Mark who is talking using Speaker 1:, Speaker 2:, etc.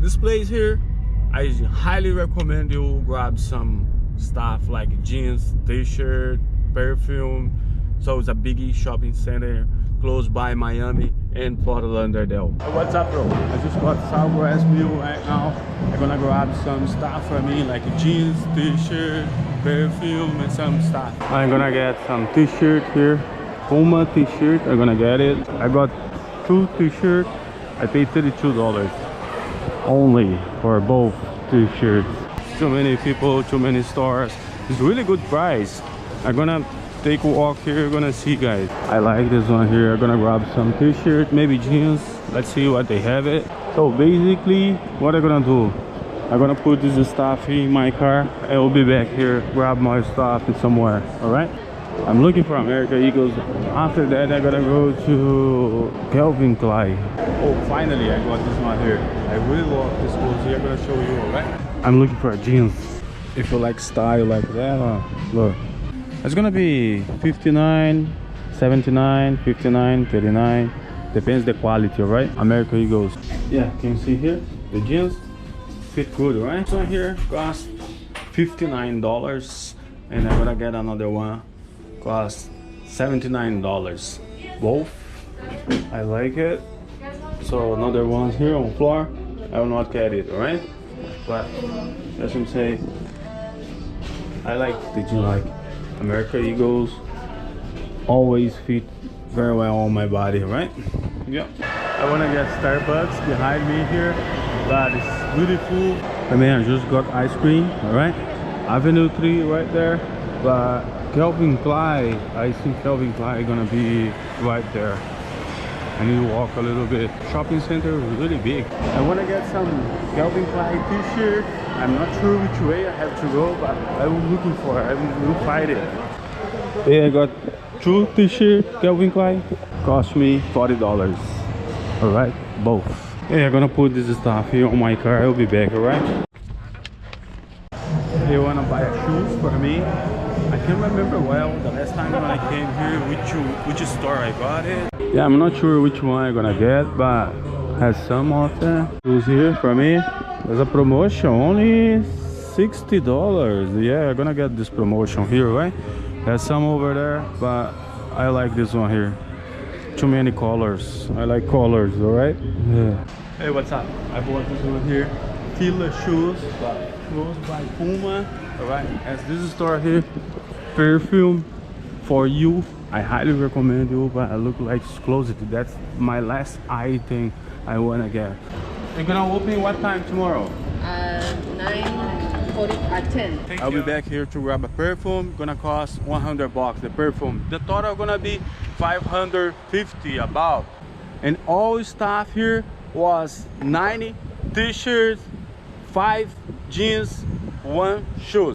Speaker 1: This place here, I highly recommend you grab some stuff like jeans, t-shirt, perfume. So it's a big shopping center close by Miami and Fort Lauderdale. What's up, bro? I just got sawgrass mill right now. I'm gonna grab some stuff for me like jeans, t-shirt, perfume, and some stuff. I'm gonna get some t-shirt here, Puma t-shirt. I'm gonna get it. I got 2 t-shirts. I paid $32 only for both t-shirts. Too many people, too many stores. It's really good price. I'm gonna take a walk here. You're gonna see, guys. I like this one here. I'm gonna grab some t-shirt, maybe jeans. Let's see what they have it. So basically what I'm gonna do, I'm gonna put this stuff in my car. I will be back here, grab my stuff and somewhere. All right, I'm looking for American Eagles. After that I'm gonna go to Calvin Klein. Oh, finally I got this one here. I really love this clothes here. I'm gonna show you. All right, I'm looking for jeans. If you like style like that, look, it's gonna be 59, 79, 59, 39. Depends the quality, right? American Eagles. Yeah, can you see here? The jeans fit good, right? This one here cost $59, and I'm gonna get another one cost $79. Both, I like it. So another one here on the floor. I will not get it, alright? But that's what I'm saying. I like the jeans, like American Eagles always fit very well on my body, right? Yeah. I wanna get Starbucks behind me here. That is beautiful. I mean, I just got ice cream, alright? Avenue 3 right there. But Calvin Klein, I think Calvin Klein is gonna be right there. I need to walk a little bit. Shopping center is really big. I wanna get some Calvin Klein t-shirt. I'm not sure which way I have to go, but I'm looking for it. I will find it. Yeah, I got 2 t-shirts, Calvin Klein. Cost me $40. Alright, both. Yeah, I'm gonna put this stuff here on my car. I'll be back, alright? You wanna buy shoes for me? I can't remember well the last time when I came here which store I got it. Yeah, I'm not sure which one I'm gonna get, but has some of them. Shoes here for me. There's a promotion, only $60. Yeah, I'm gonna get this promotion here, right? There's some over there, but I like this one here. Too many colors. I like colors, alright? Yeah. Hey, what's up? I bought this one here. Fila shoes, but shoes by Puma. Alright, as this store here, perfume for you. I highly recommend you, but I look like it's closed. That's my last item I wanna get. You're gonna open what time tomorrow?
Speaker 2: 9:40 at 10.
Speaker 1: I'll be back here to grab a perfume. Gonna cost $100 the perfume. The total gonna be $550 about. And all stuff here was 90 t-shirts, 5 jeans, 1 shoes.